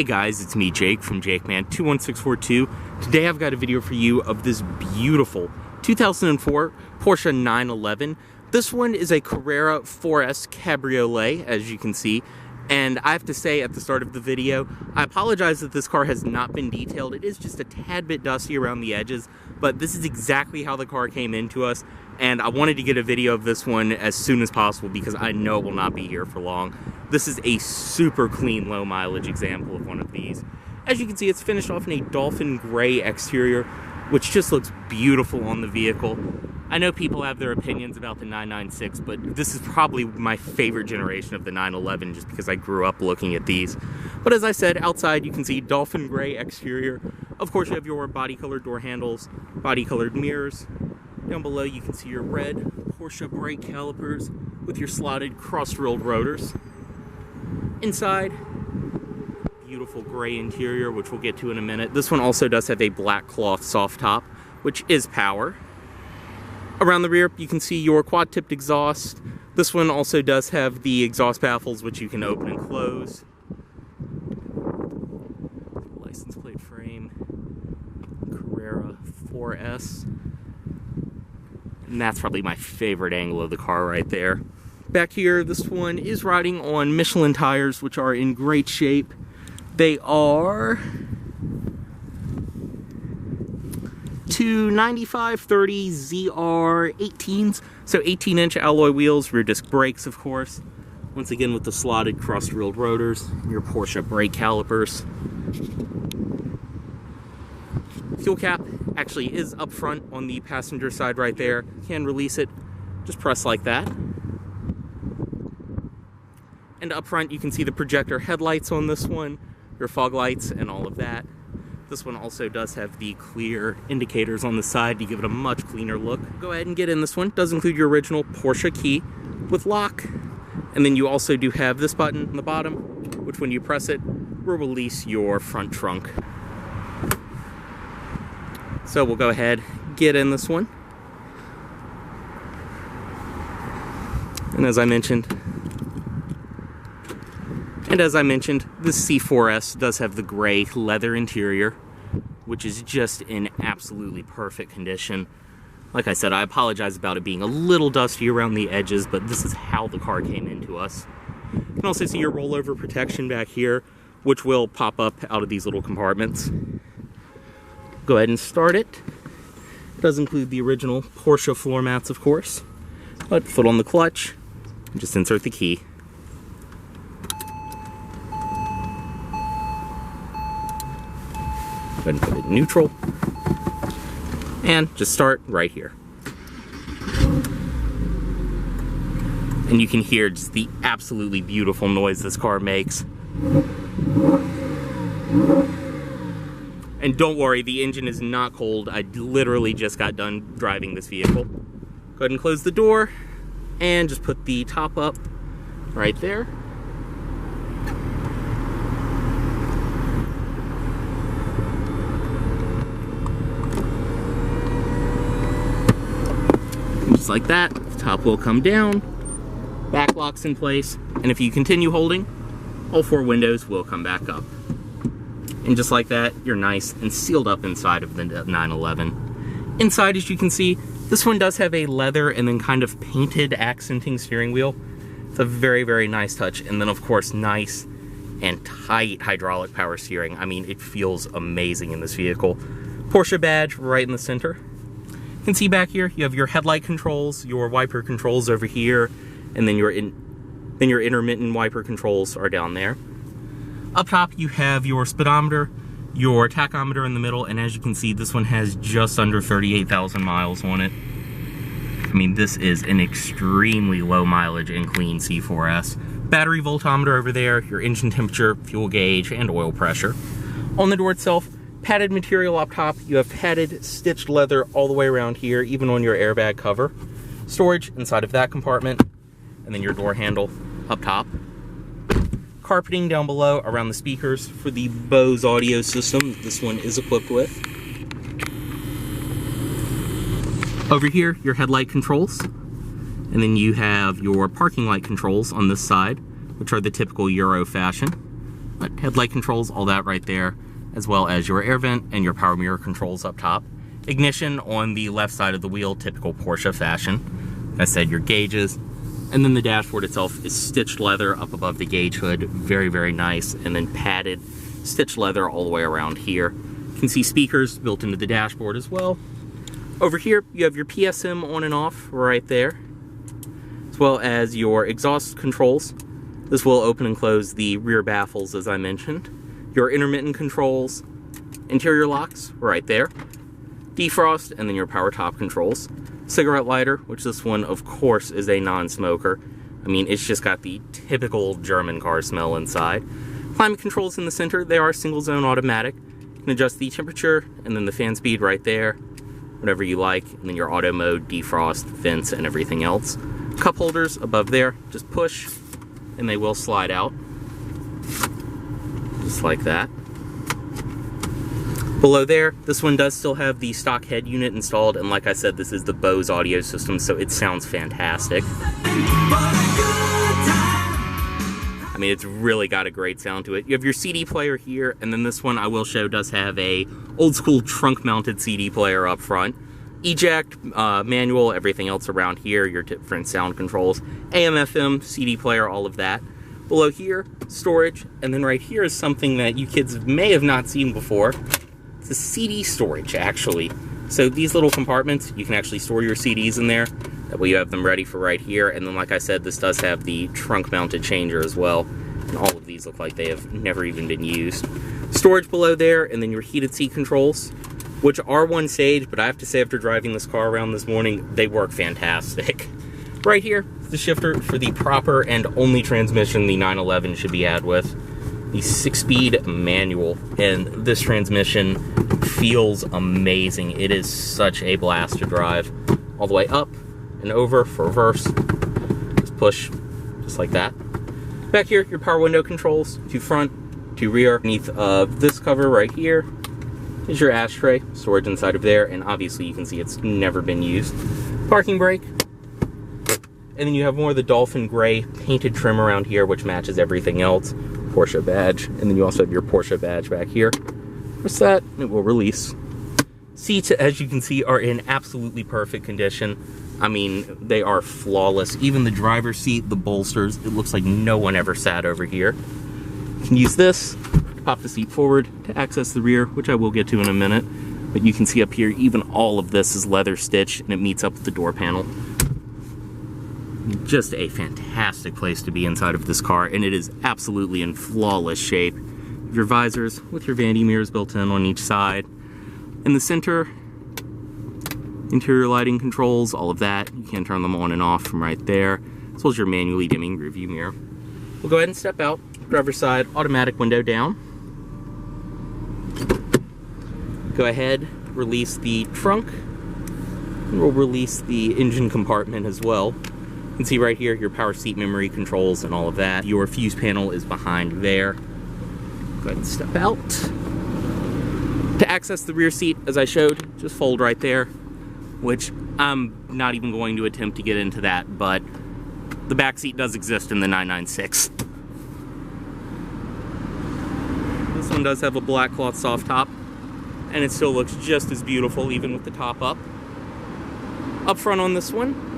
Hey guys, it's me Jake from JakeMan21642. Today I've got a video for you of this beautiful 2004 Porsche 911. This one is a Carrera C4S Cabriolet, as you can see. And I have to say at the start of the video, I apologize that this car has not been detailed. It is just a tad bit dusty around the edges, but this is exactly how the car came into us. And I wanted to get a video of this one as soon as possible because I know it will not be here for long. This is a super clean, low mileage example of one of these. As you can see, it's finished off in a dolphin gray exterior, which just looks beautiful on the vehicle. I know people have their opinions about the 996, but this is probably my favorite generation of the 911 just because I grew up looking at these. But as I said, outside you can see dolphin gray exterior. Of course, you have your body colored door handles, body colored mirrors. Down below you can see your red Porsche brake calipers with your slotted cross-drilled rotors. Inside, beautiful gray interior, which we'll get to in a minute. This one also does have a black cloth soft top, which is power. Around the rear, you can see your quad-tipped exhaust. This one also does have the exhaust baffles, which you can open and close. License plate frame, Carrera 4S. And that's probably my favorite angle of the car right there. Back here, this one is riding on Michelin tires, which are in great shape. They are 295/30 ZR18s, so 18-inch alloy wheels, rear disc brakes, of course. Once again with the slotted cross-drilled rotors, your Porsche brake calipers. Fuel cap actually is up front on the passenger side right there. You can release it, just press like that. And up front you can see the projector headlights on this one, your fog lights and all of that. This one also does have the clear indicators on the side to give it a much cleaner look. Go ahead and get in this one. It does include your original Porsche key with lock. And then you also do have this button on the bottom, which when you press it, will release your front trunk. So we'll go ahead, get in this one. And as I mentioned, this C4S does have the gray leather interior, which is just in absolutely perfect condition. Like I said, I apologize about it being a little dusty around the edges, but this is how the car came into us. You can also see your rollover protection back here, which will pop up out of these little compartments. Go ahead and start it. It does include the original Porsche floor mats, of course. But foot on the clutch, and just insert the key. Go ahead and put it in neutral. And just start right here. And you can hear just the absolutely beautiful noise this car makes. And don't worry, the engine is not cold. I literally just got done driving this vehicle. Go ahead and close the door and just put the top up right there. And just like that, the top will come down, back locks in place, and if you continue holding, all four windows will come back up. And just like that, you're nice and sealed up inside of the 911. Inside, as you can see, this one does have a leather and then kind of painted accenting steering wheel. It's a very, very nice touch. And then, of course, nice and tight hydraulic power steering. I mean, it feels amazing in this vehicle. Porsche badge right in the center. You can see back here, you have your headlight controls, your wiper controls over here, and then your intermittent wiper controls are down there. Up top, you have your speedometer, your tachometer in the middle, and as you can see, this one has just under 38,000 miles on it. I mean, this is an extremely low mileage and clean C4S. Battery voltometer over there, your engine temperature, fuel gauge, and oil pressure. On the door itself, padded material up top. You have padded stitched leather all the way around here, even on your airbag cover. Storage inside of that compartment, and then your door handle up top. Carpeting down below around the speakers for the Bose audio system this one is equipped with. Over here, your headlight controls, and then you have your parking light controls on this side, which are the typical Euro fashion. But headlight controls, all that right there, as well as your air vent and your power mirror controls up top. Ignition on the left side of the wheel, typical Porsche fashion. Like I said, your gauges. And then the dashboard itself is stitched leather up above the gauge hood. Very, very nice. And then padded stitched leather all the way around here. You can see speakers built into the dashboard as well. Over here, you have your PSM on and off right there, as well as your exhaust controls. This will open and close the rear baffles, as I mentioned. Your intermittent controls, interior locks right there, defrost, and then your power top controls. Cigarette lighter, which this one, of course, is a non-smoker. I mean, it's just got the typical German car smell inside. Climate controls in the center, they are single zone automatic. You can adjust the temperature, and then the fan speed right there, whatever you like, and then your auto mode, defrost, vents, and everything else. Cup holders above there, just push, and they will slide out. Just like that. Below there, this one does still have the stock head unit installed, and like I said, this is the Bose audio system, so it sounds fantastic. I mean, it's really got a great sound to it. You have your CD player here, and then this one I will show does have a old school trunk mounted CD player up front. Eject, manual, everything else around here, your different sound controls, AM, FM, CD player, all of that. Below here, storage, and then right here is something that you kids may have not seen before. It's a CD storage, actually. So these little compartments, you can actually store your CDs in there. That way you have them ready for right here. And then, like I said, this does have the trunk-mounted changer as well. And all of these look like they have never even been used. Storage below there, and then your heated seat controls, which are one stage, but I have to say after driving this car around this morning, they work fantastic. Right here, the shifter for the proper and only transmission the 911 should be had with. The 6-speed manual, and this transmission feels amazing. It is such a blast to drive. All the way up and over for reverse. Just push, just like that. Back here, your power window controls, to front, to rear. Underneath of this cover right here is your ashtray, storage inside of there, and obviously you can see it's never been used. Parking brake. And then you have more of the Dolphin Gray painted trim around here, which matches everything else. Porsche badge, and then you also have your Porsche badge back here. Press that, and it will release. Seats, as you can see, are in absolutely perfect condition. I mean, they are flawless. Even the driver's seat, the bolsters, it looks like no one ever sat over here. You can use this to pop the seat forward to access the rear, which I will get to in a minute. But you can see up here, even all of this is leather stitched, and it meets up with the door panel. Just a fantastic place to be inside of this car, and it is absolutely in flawless shape. Your visors with your vanity mirrors built in on each side. In the center, interior lighting controls, all of that. You can turn them on and off from right there, as well as your manually dimming rearview mirror. We'll go ahead and step out. Driver's side, automatic window down. Go ahead, release the trunk, and we'll release the engine compartment as well. You can see right here your power seat memory controls and all of that. Your fuse panel is behind there. Go ahead and step out. To access the rear seat, as I showed, just fold right there, which I'm not even going to attempt to get into that, but the back seat does exist in the 996. This one does have a black cloth soft top, and it still looks just as beautiful even with the top up. Up front on this one,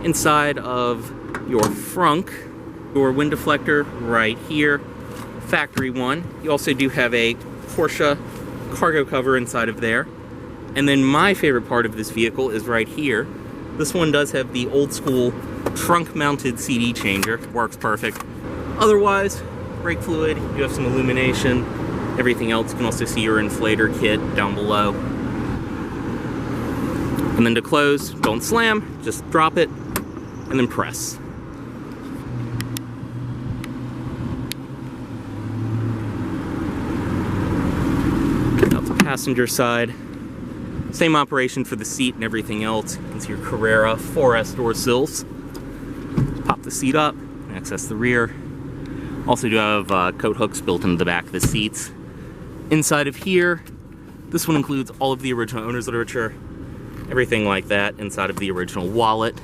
inside of your frunk, your wind deflector right here, factory one. You also do have a Porsche cargo cover inside of there. And then my favorite part of this vehicle is right here. This one does have the old school trunk mounted CD changer. Works perfect. Otherwise, brake fluid, you have some illumination, everything else. You can also see your inflator kit down below. And then to close, don't slam, just drop it, and then press. Out the passenger side, same operation for the seat and everything else. You can see your Carrera 4S door sills. Pop the seat up, access the rear. Also do have coat hooks built into the back of the seats. Inside of here, this one includes all of the original owner's literature, everything like that inside of the original wallet.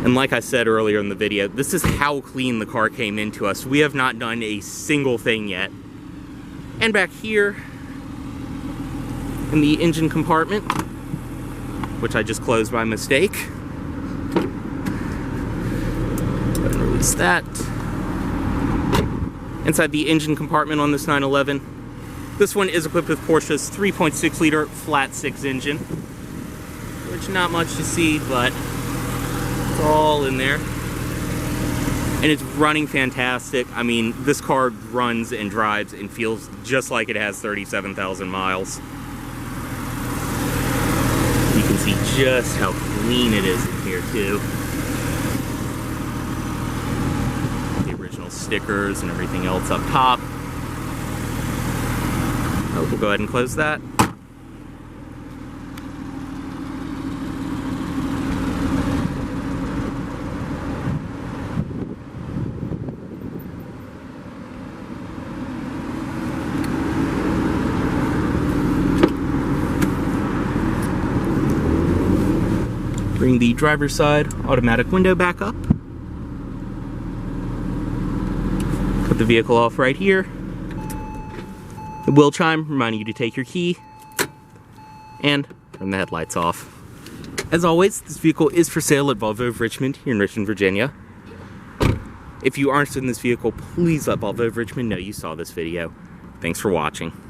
And And like I said earlier in the video, this is how clean the car came into us. We have not done a single thing yet. And back here, in the engine compartment, which I just closed by mistake. Go ahead and release that. Inside the engine compartment on this 911, this one is equipped with Porsche's 3.6 liter flat six engine, which not much to see, but it's all in there. And it's running fantastic. I mean, this car runs and drives and feels just like it has 37,000 miles. You can see just how clean it is in here too. The original stickers and everything else up top. Oh, we'll go ahead and close that. Bring the driver's side automatic window back up. Put the vehicle off right here. The wheel chime reminding you to take your key. And turn the headlights off. As always, this vehicle is for sale at Volvo of Richmond here in Richmond, Virginia. If you are interested in this vehicle, please let Volvo of Richmond know you saw this video. Thanks for watching.